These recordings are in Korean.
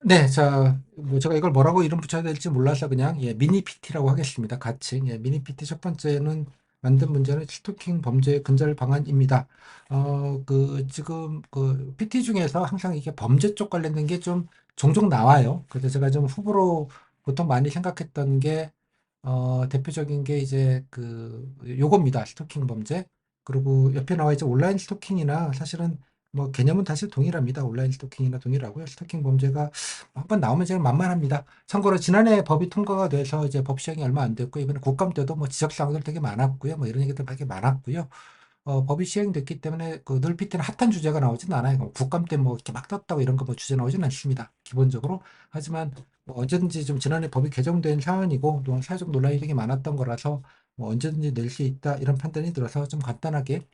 네, 자, 뭐 제가 이걸 뭐라고 이름 붙여야 될지 몰라서 그냥 미니 PT라고 하겠습니다. 같이 미니 PT 첫 번째는 만든 문제는 스토킹 범죄 근절 방안입니다. 지금 그 PT 중에서 항상 이게 범죄 쪽 관련된 게 좀 종종 나와요. 그래서 제가 좀 후보로 보통 많이 생각했던 게 대표적인 게 이제 그 요겁니다. 스토킹 범죄. 그리고 옆에 나와 있죠. 온라인 스토킹이나 사실은 뭐 개념은 사실 동일합니다. 온라인 스토킹이나 동일하고요. 스토킹 범죄가 한번 나오면 제가 만만합니다. 참고로 지난해 법이 통과가 돼서 이제 법 시행이 얼마 안 됐고 이번에 국감 때도 뭐 지적사항들 되게 많았고요. 뭐 이런 얘기들 되게 많았고요. 법이 시행됐기 때문에 그 늘 피트는 핫한 주제가 나오진 않아요. 뭐 국감 때 뭐 이렇게 막 떴다고 이런 거 뭐 주제 나오진 않습니다. 기본적으로. 하지만 뭐 언제든지 좀 지난해 법이 개정된 사안이고 또 사회적 논란이 되게 많았던 거라서 뭐 언제든지 낼 수 있다 이런 판단이 들어서 좀 간단하게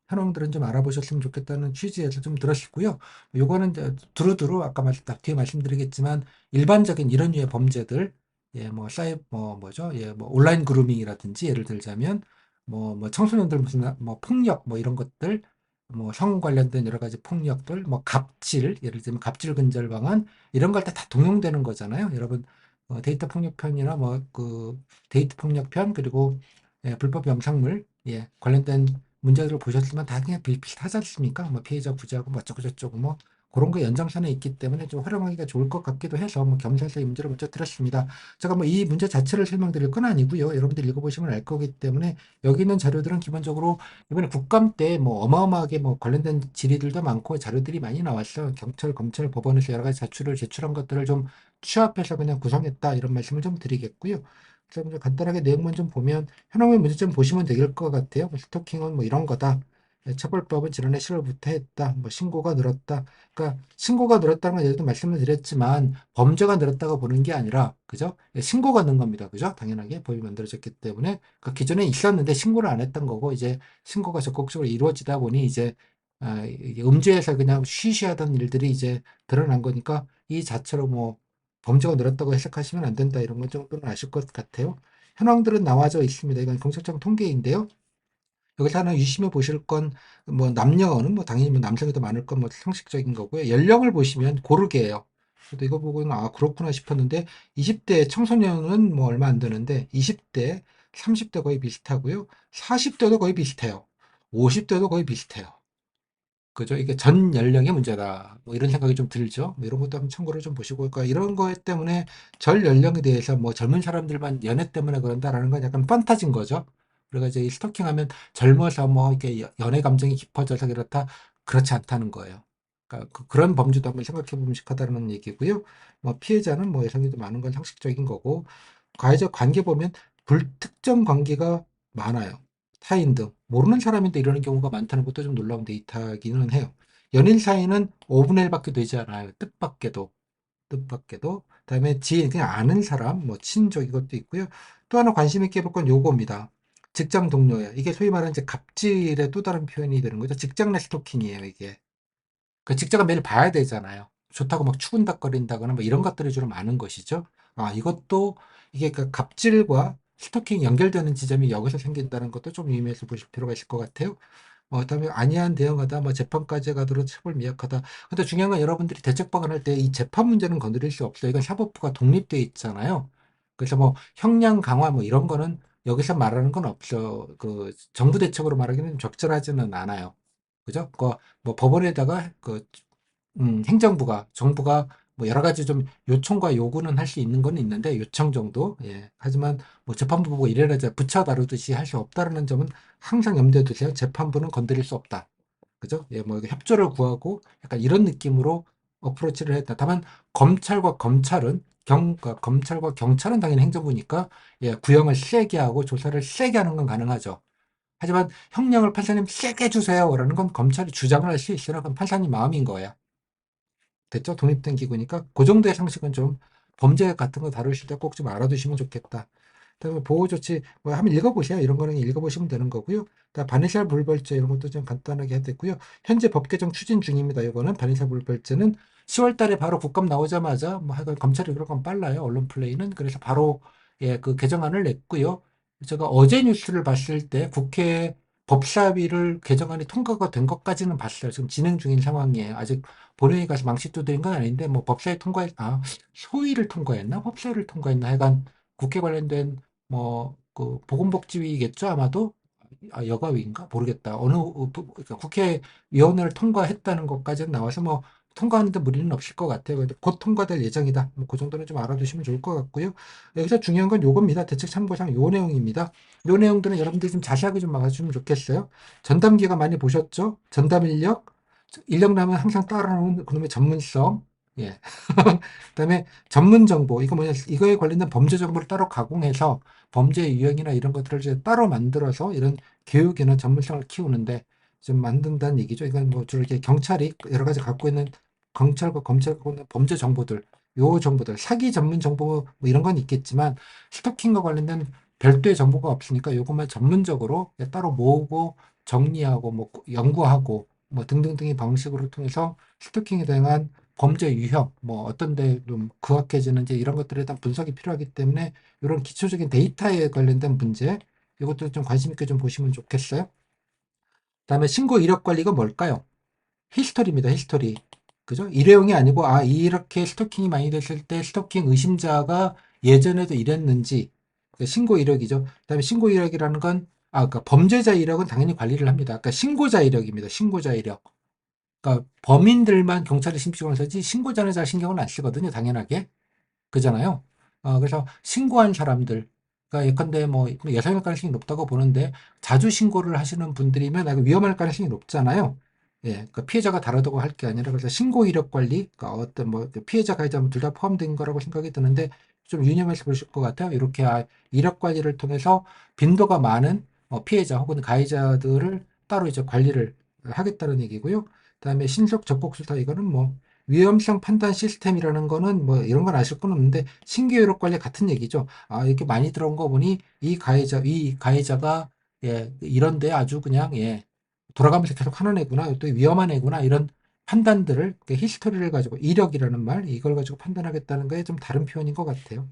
현황들은 좀 알아보셨으면 좋겠다는 취지에서 좀 들었고요. 요거는 이제 두루두루 아까 뒤에 말씀드리겠지만 일반적인 이런 류의 범죄들, 뭐 뭐죠, 뭐 온라인 그루밍이라든지 예를 들자면 뭐 청소년들 무슨 뭐 폭력 뭐 이런 것들, 뭐 성 관련된 여러 가지 폭력들, 뭐 갑질, 예를 들면 갑질 근절 방안 이런 걸 다 동용되는 거잖아요. 여러분 데이터 폭력 편이나 뭐 그 데이트 폭력 편 그리고 불법 영상물 관련된 문제들을 보셨지만 다 그냥 비슷비슷하지 않습니까? 뭐 피해자 구제하고 뭐 어쩌고 저쩌고 뭐 그런 거 연장선에 있기 때문에 좀 활용하기가 좋을 것 같기도 해서 뭐 겸사해서 이 문제를 먼저 드렸습니다. 제가 뭐 이 문제 자체를 설명드릴 건 아니고요. 여러분들 읽어보시면 알 거기 때문에 여기 있는 자료들은 기본적으로 이번에 국감 때 뭐 어마어마하게 뭐 관련된 질의들도 많고 자료들이 많이 나왔어요. 경찰, 검찰, 법원에서 여러 가지 자료를 제출한 것들을 좀 취합해서 그냥 구성했다 이런 말씀을 좀 드리겠고요. 그래서 먼저 간단하게 내용만 좀 보면 현황의 문제점 보시면 될 것 같아요. 뭐 스토킹은 뭐 이런 거다. 처벌법은 지난해 10월부터 했다. 뭐 신고가 늘었다. 그러니까 신고가 늘었다는 건 예전에도 말씀을 드렸지만 범죄가 늘었다고 보는 게 아니라 그죠? 신고가 는 겁니다. 그죠? 당연하게 법이 만들어졌기 때문에 그 기존에 있었는데 신고를 안 했던 거고 이제 신고가 적극적으로 이루어지다 보니 이제 이게 음주에서 그냥 쉬쉬하던 일들이 이제 드러난 거니까 이 자체로 뭐 범죄가 늘었다고 해석하시면 안 된다 이런 건 정도는 아실 것 같아요. 현황들은 나와져 있습니다. 이건 공식적 통계인데요. 여기서 하나 유심히 보실 건 뭐 남녀는 뭐 당연히 뭐 남성이 더 많을 건 뭐 상식적인 거고요. 연령을 보시면 고르게예요. 저도 이거 보고는 아 그렇구나 싶었는데 20대 청소년은 뭐 얼마 안 되는데 20대, 30대 거의 비슷하고요. 40대도 거의 비슷해요. 50대도 거의 비슷해요. 그죠? 이게 전 연령의 문제다. 뭐 이런 생각이 좀 들죠. 뭐 이런 것도 한번 참고를 좀 보시고, 그러니까 이런 거 때문에 전 연령에 대해서 뭐 젊은 사람들만 연애 때문에 그런다라는 건 약간 판타지인 거죠. 그래가지고 이 스토킹하면 젊어서 뭐 이렇게 연애 감정이 깊어져서 그렇다, 그렇지 않다는 거예요. 그러니까 그런 범죄도 한번 생각해 보면 식하다는 얘기고요. 뭐 피해자는 뭐 여성이 더 많은 건 상식적인 거고, 가해적 관계 보면 불특정 관계가 많아요. 타인 등 모르는 사람인데 이러는 경우가 많다는 것도 좀 놀라운 데이터이기는 해요. 연인 사이는 5분의 1밖에 되지 않아요. 뜻밖에도. 그다음에 지인, 그냥 아는 사람, 뭐 친족 이것도 있고요. 또 하나 관심 있게 볼 건 요겁니다. 직장 동료예요. 이게 소위 말하는 이제 갑질의 또 다른 표현이 되는 거죠. 직장 내 스토킹이에요, 이게. 그 직장을 매일 봐야 되잖아요. 좋다고 막 추근닥거린다거나 뭐 이런 것들이 주로 많은 것이죠. 이것도 이게 그 갑질과 스토킹 연결되는 지점이 여기서 생긴다는 것도 좀 유의해서 보실 필요가 있을 것 같아요. 그다음에 안이한 대응하다, 뭐 재판까지 가도록 처벌 미약하다. 근데 중요한 건 여러분들이 대책 방안할 때 이 재판 문제는 건드릴 수 없어요. 이건 사법부가 독립돼 있잖아요. 그래서 뭐 형량 강화 뭐 이런 거는 여기서 말하는 건 없어. 그 정부 대책으로 말하기는 적절하지는 않아요. 그죠? 뭐 법원에다가 행정부가 정부가 뭐 여러 가지 좀 요청과 요구는 할 수 있는 건 있는데 요청 정도. 예. 하지만 뭐 재판부 보고 이래라 부처 다루듯이 할 수 없다라는 점은 항상 염두에 두세요. 재판부는 건드릴 수 없다. 그죠? 예, 뭐 협조를 구하고 약간 이런 느낌으로 어프로치를 했다. 다만 검찰과 경찰은 당연히 행정부니까 예, 구형을 세게 하고 조사를 세게 하는 건 가능하죠. 하지만 형량을 판사님 세게 주세요라는 건 검찰이 주장을 할 수 있으나 그건 판사님 마음인 거예요. 됐죠? 독립된 기구니까 그 정도의 상식은 좀 범죄 같은 거 다루실 때 꼭 좀 알아두시면 좋겠다. 그다음에 보호조치 뭐 한번 읽어보세요. 이런 거는 읽어보시면 되는 거고요. 바니샬 불벌죄 이런 것도 좀 간단하게 해야 되고요. 현재 법 개정 추진 중입니다. 이거는 바니샬 불벌죄는 10월 달에 바로 국감 나오자마자 뭐 하여간 검찰이 그런 건 빨라요. 언론 플레이는. 그래서 바로 그 개정안을 냈고요. 제가 어제 뉴스를 봤을 때 국회 법사위를 개정안이 통과가 된 것까지는 봤어요. 지금 진행 중인 상황이에요. 아직 본회의 가서 망치 두드린 건 아닌데 뭐 법사위 소위를 통과했나? 법사위를 통과했나? 하여간 국회 관련된 뭐 그 보건복지위겠죠, 아마도. 여가위인가? 모르겠다. 그러니까 국회위원회를 통과했다는 것까지는 나와서 뭐 통과하는데 무리는 없을 것 같아요. 근데 곧 통과될 예정이다. 뭐 그 정도는 좀 알아두시면 좋을 것 같고요. 여기서 중요한 건 요겁니다. 대책 참고상 요 내용입니다. 요 내용들은 여러분들이 좀 자세하게 좀 막아주시면 좋겠어요. 전담기가 많이 보셨죠? 전담 인력 나면 항상 따라오는 그놈의 전문성. 예. 그다음에 전문 정보. 이거 뭐냐? 이거에 관련된 범죄 정보를 따로 가공해서 범죄 유형이나 이런 것들을 이제 따로 만들어서 이런 교육이나 전문성을 키우는데 좀 만든다는 얘기죠. 이건 뭐 주로 이렇게 경찰이 여러 가지 갖고 있는 경찰과 검찰이 갖고 있는 범죄 정보들, 요 정보들, 사기 전문 정보 뭐 이런 건 있겠지만 스토킹과 관련된 별도의 정보가 없으니까 요것만 전문적으로 따로 모으고 정리하고 뭐 연구하고 뭐 등등등의 방식으로 통해서 스토킹에 대한 범죄 유형, 뭐 어떤 데 좀 부합해지는지 이런 것들에 대한 분석이 필요하기 때문에 이런 기초적인 데이터에 관련된 문제, 이것도 좀 관심 있게 좀 보시면 좋겠어요. 그다음에 신고 이력 관리가 뭘까요? 히스토리입니다. 히스토리. 그죠? 일회용이 아니고 이렇게 스토킹이 많이 됐을 때 스토킹 의심자가 예전에도 이랬는지 신고 이력이죠. 그다음에 신고 이력이라는 건 그러니까 범죄자 이력은 당연히 관리를 합니다. 그러니까 신고자 이력입니다. 신고자 이력. 그러니까 범인들만 경찰에 신고를 하지 신고자는 잘 신경을 안 쓰거든요. 당연하게. 그잖아요. 그래서 신고한 사람들, 그러니까 예컨대 뭐 예상할 가능성이 높다고 보는데 자주 신고를 하시는 분들이면 위험할 가능성이 높잖아요. 예, 그러니까 피해자가 다르다고 할 게 아니라 그래서 신고 이력 관리, 그러니까 어떤 뭐 피해자 가해자 둘 다 포함된 거라고 생각이 드는데 좀 유념해서 보실 것 같아요. 이렇게 이력 관리를 통해서 빈도가 많은 피해자 혹은 가해자들을 따로 이제 관리를 하겠다는 얘기고요. 그다음에 신속 적복 수사 이거는 뭐 위험성 판단 시스템이라는 거는 뭐 이런 건 아실 건 없는데 신규 요력 관리 같은 얘기죠. 이렇게 많이 들어온 거 보니 이 가해자가 예, 이런데 아주 그냥 예, 돌아가면서 계속 하는 애구나. 또 위험한 애구나. 이런 판단들을 히스토리를 가지고 이력이라는 말 이걸 가지고 판단하겠다는 거에 좀 다른 표현인 것 같아요.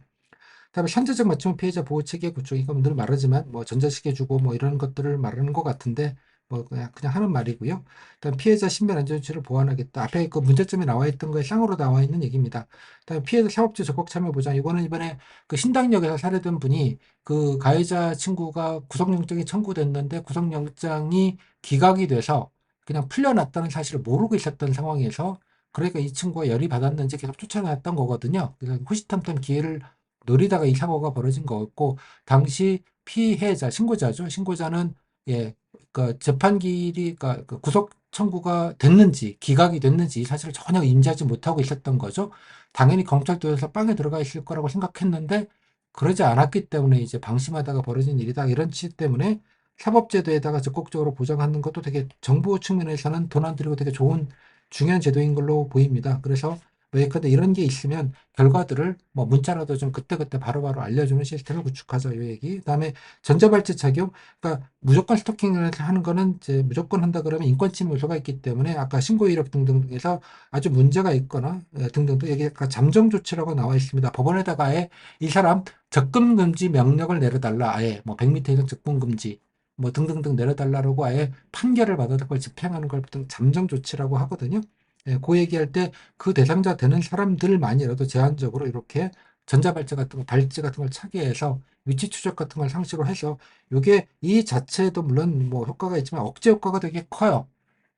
다음에 선제적 맞춤 피해자 보호 체계 구축 이건 늘 말하지만 뭐 전자시계 주고 뭐 이런 것들을 말하는 것 같은데 뭐 그냥 하는 말이고요. 다음 피해자 신변 안전조치를 보완하겠다. 앞에 그 문제점이 나와 있던 거에 쌍으로 나와 있는 얘기입니다. 다음 피해자 사업주 적극 참여 보장 이거는 이번에 그 신당역에서 살해된 분이 그 가해자 친구가 구속영장이 청구됐는데 구속영장이 기각이 돼서 그냥 풀려났다는 사실을 모르고 있었던 상황에서 그러니까 이 친구가 열이 받았는지 계속 쫓아다녔던 거거든요. 그래서 호시탐탐 기회를 노리다가 이 사고가 벌어진 거였고 당시 피해자 신고자죠. 신고자는 예, 그 재판길이 그 구속 청구가 됐는지 기각이 됐는지 이 사실을 전혀 인지하지 못하고 있었던 거죠. 당연히 검찰도에서 빵에 들어가 있을 거라고 생각했는데 그러지 않았기 때문에 이제 방심하다가 벌어진 일이다. 이런 취지 때문에 사법제도에다가 적극적으로 보장하는 것도 되게 정부 측면에서는 돈 안 들이고 되게 좋은 중요한 제도인 걸로 보입니다. 그래서 예컨대 이런 게 있으면 결과들을 뭐 문자라도 좀 그때그때 바로바로 알려주는 시스템을 구축하자 이 얘기. 그다음에 전자발찌 착용. 그러니까 무조건 스토킹을 하는 거는 이제 무조건 한다 그러면 인권침해 요소가 있기 때문에 아까 신고 이력 등등에서 아주 문제가 있거나 등등도 여기 아까 잠정 조치라고 나와 있습니다. 법원에다가 아예 이 사람 접근 금지 명령을 내려달라. 아예 뭐 100m 이상 접근 금지 뭐 등등등 내려달라고 아예 판결을 받아서 그걸 집행하는 걸 보통 잠정 조치라고 하거든요. 예, 그 얘기할 때 그 대상자 되는 사람들만이라도 제한적으로 이렇게 전자발찌 같은 거, 발찌 같은 걸 차게 해서 위치 추적 같은 걸 상시로 해서 이게 이 자체도 물론 뭐 효과가 있지만 억제 효과가 되게 커요.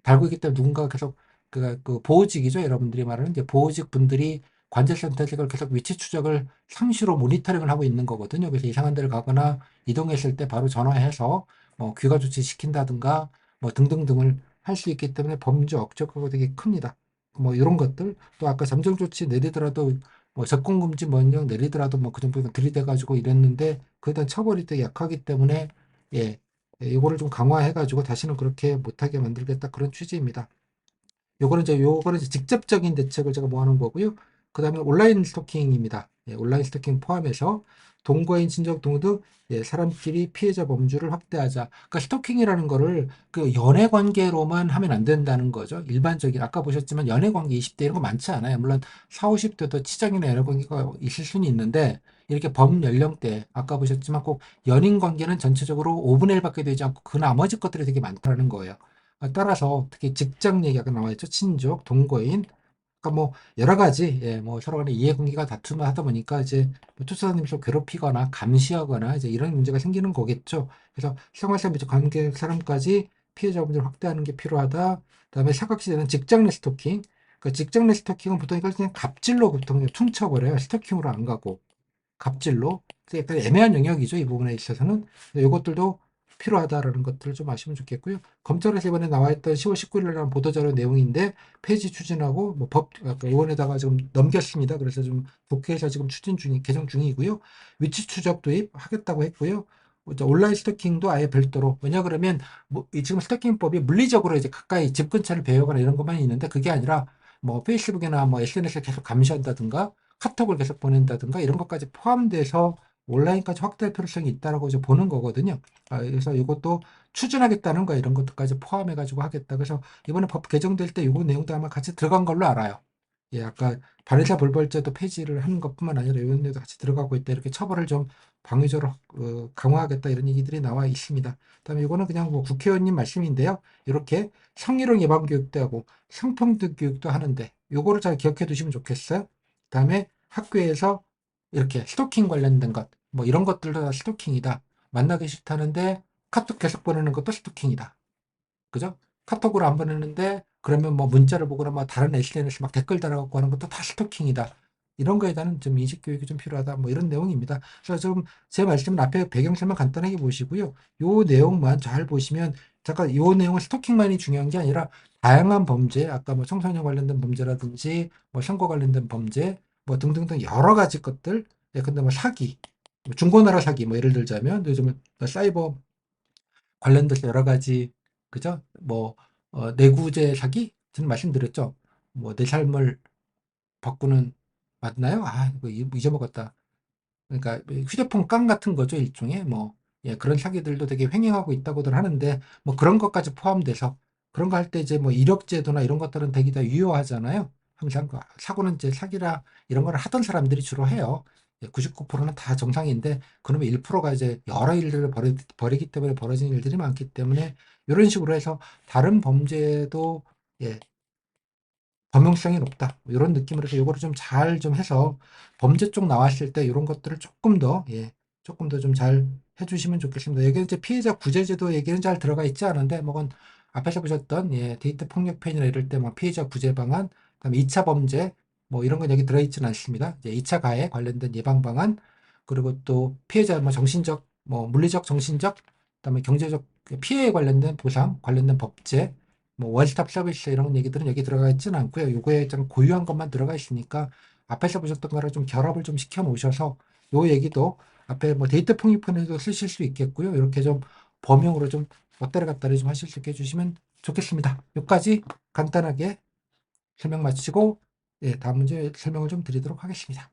달고 있기 때문에 누군가 계속 그 보호직이죠. 여러분들이 말하는 이제 보호직 분들이 관제센터직을 계속 위치 추적을 상시로 모니터링을 하고 있는 거거든요. 그래서 이상한 데를 가거나 이동했을 때 바로 전화해서 뭐 귀가 조치 시킨다든가 뭐 등등등을 할 수 있기 때문에 범죄 억제 효과가 되게 큽니다. 뭐 이런 것들 또 아까 잠정 조치 내리더라도 뭐 접근 금지 명령 내리더라도 뭐 그 정도 들이대 가지고 이랬는데 그에 대한 처벌이 되게 약하기 때문에 예, 요거를 좀 강화해 가지고 다시는 그렇게 못하게 만들겠다 그런 취지입니다. 요거는 이제 직접적인 대책을 제가 모아놓은 거고요. 그 다음에 온라인 스토킹입니다. 예, 온라인 스토킹 포함해서 동거인, 친족, 동두 예, 사람끼리 피해자 범주를 확대하자. 그러니까 스토킹이라는 거를 그 연애 관계로만 하면 안 된다는 거죠. 일반적인 아까 보셨지만 연애 관계 20대 이런 거 많지 않아요. 물론 4, 50대도 치장이나 연애 관계가 있을 수는 있는데 이렇게 범연령대 아까 보셨지만 꼭 연인 관계는 전체적으로 5분의 1밖에 되지 않고 그 나머지 것들이 되게 많다는 거예요. 따라서 특히 직장 얘기가 나와 있죠. 친족, 동거인, 그러니까 뭐 여러 가지 뭐 서로 간에 이해관계가 다툼을 하다 보니까 이제 뭐 투사님을 괴롭히거나 감시하거나 이제 이런 문제가 생기는 거겠죠. 그래서 생활상 및 관계 사람까지 피해자분들 확대하는 게 필요하다. 그다음에 사각지대는 직장 내 스토킹. 그 직장 내 스토킹은 보통 이걸 그냥 갑질로 보통 퉁쳐버려요. 스토킹으로 안 가고. 갑질로 약간 애매한 영역이죠. 이 부분에 있어서는 이것들도 필요하다라는 것들을 좀 아시면 좋겠고요. 검찰에서 이번에 나와 있던 10월 19일 날 보도자료 내용인데 폐지 추진하고 법 의원에다가 지금 넘겼습니다. 그래서 좀 국회에서 지금 추진 중이 개정 중이고요. 위치 추적 도입하겠다고 했고요. 온라인 스토킹도 아예 별도로 왜냐 그러면 뭐 지금 스토킹법이 물리적으로 이제 가까이 집 근처를 배회하거나 이런 것만 있는데 그게 아니라 뭐 페이스북이나 뭐 SNS를 계속 감시한다든가 카톡을 계속 보낸다든가 이런 것까지 포함돼서 온라인까지 확대할 필요성이 있다라고 이제 보는 거거든요. 그래서 이것도 추진하겠다는 거 이런 것들까지 포함해가지고 하겠다. 그래서 이번에 법 개정될 때 이거 내용도 아마 같이 들어간 걸로 알아요. 예, 아까 반의사 불벌죄도 폐지를 하는 것뿐만 아니라 이런 데도 같이 들어가고 있다. 이렇게 처벌을 좀 방위적으로 강화하겠다 이런 얘기들이 나와 있습니다. 그다음에 이거는 그냥 뭐 국회의원님 말씀인데요. 이렇게 성희롱 예방 교육도 하고 성평등 교육도 하는데 요거를 잘 기억해 두시면 좋겠어요. 그다음에 학교에서 이렇게 스토킹 관련된 것, 뭐 이런 것들도 다 스토킹이다. 만나기 싫다는데 카톡 계속 보내는 것도 스토킹이다. 그죠? 카톡으로 안 보내는데 그러면 뭐 문자를 보거나 뭐 다른 SNS 막 댓글 달아갖고 하는 것도 다 스토킹이다. 이런 거에 대한 좀 인식 교육이 좀 필요하다. 뭐 이런 내용입니다. 그래서 좀 제 말씀은 앞에 배경 설명 간단하게 보시고요. 요 내용만 잘 보시면 잠깐 요 내용은 스토킹만이 중요한 게 아니라 다양한 범죄, 아까 뭐 청소년 관련된 범죄라든지 뭐 선거 관련된 범죄, 뭐 등등등 여러 가지 것들. 예, 근데 뭐 사기, 뭐 중고나라 사기, 뭐 예를 들자면 요즘은 사이버 관련돼서 여러 가지 그죠? 뭐 내구재 사기 저는 말씀드렸죠. 뭐 내 삶을 바꾸는 맞나요? 아 이거 잊어먹었다. 그러니까 휴대폰 깡 같은 거죠 일종의 뭐 예, 그런 사기들도 되게 횡행하고 있다고들 하는데 뭐 그런 것까지 포함돼서 그런 거 할 때 이제 뭐 이력제도나 이런 것들은 되게 다 유효하잖아요. 항상 그 사고는 이제 사기라 이런 걸 하던 사람들이 주로 해요. 99%는 다 정상인데 그놈의 1%가 이제 여러 일들을 벌이기 때문에 벌어진 일들이 많기 때문에 이런 식으로 해서 다른 범죄도 예, 범용성이 높다. 이런 느낌으로 해서 요거를 좀 잘 좀 해서 범죄 쪽 나왔을 때 이런 것들을 조금 더, 예, 조금 더 좀 잘 해주시면 좋겠습니다. 여기 이제 피해자 구제제도 얘기는 잘 들어가 있지 않은데, 뭐, 그건 앞에서 보셨던, 예, 데이터 폭력 팬이나 이럴 때 뭐 피해자 구제 방안, 그다음에 2차 범죄, 뭐 이런 건 여기 들어있지는 않습니다. 이제 2차 가해 관련된 예방 방안, 그리고 또 피해자 뭐 정신적, 뭐 물리적, 정신적, 그다음에 경제적 피해에 관련된 보상, 관련된 법제, 뭐 원스톱 서비스 이런 얘기들은 여기 들어가 있지는 않고요. 요거에 좀 고유한 것만 들어가 있으니까 앞에서 보셨던 거랑 좀 결합을 좀 시켜 놓으셔서 요 얘기도 앞에 뭐 데이터 폭력편에도 쓰실 수 있겠고요. 이렇게 좀 범용으로 좀 왔다리 갔다리 좀 하실 수 있게 해주시면 좋겠습니다. 여기까지 간단하게 설명 마치고 예, 다음 문제 설명을 좀 드리도록 하겠습니다.